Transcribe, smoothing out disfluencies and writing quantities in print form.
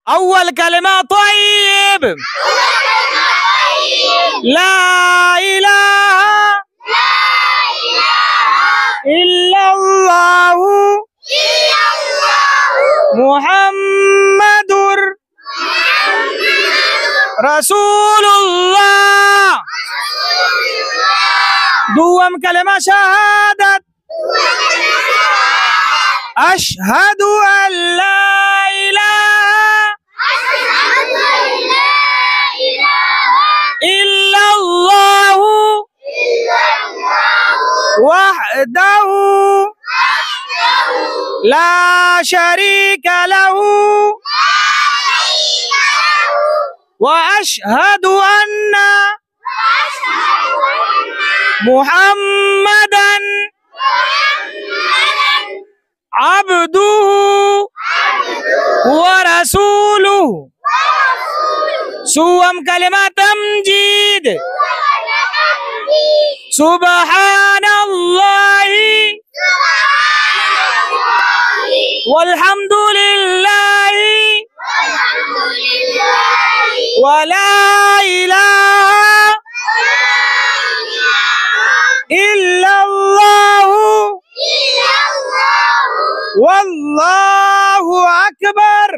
أول كلمة طيب. لا إله إلا الله محمد رسول الله. دوم كلمة شهادة. أشهد أن لا إله إلا الله وحده لا شريك له وأشهد أن محمدا عبده ورسوله. سوم كلمة تمجيد. سبحان الله والحمد لله ولا إله إلا الله والله أكبر.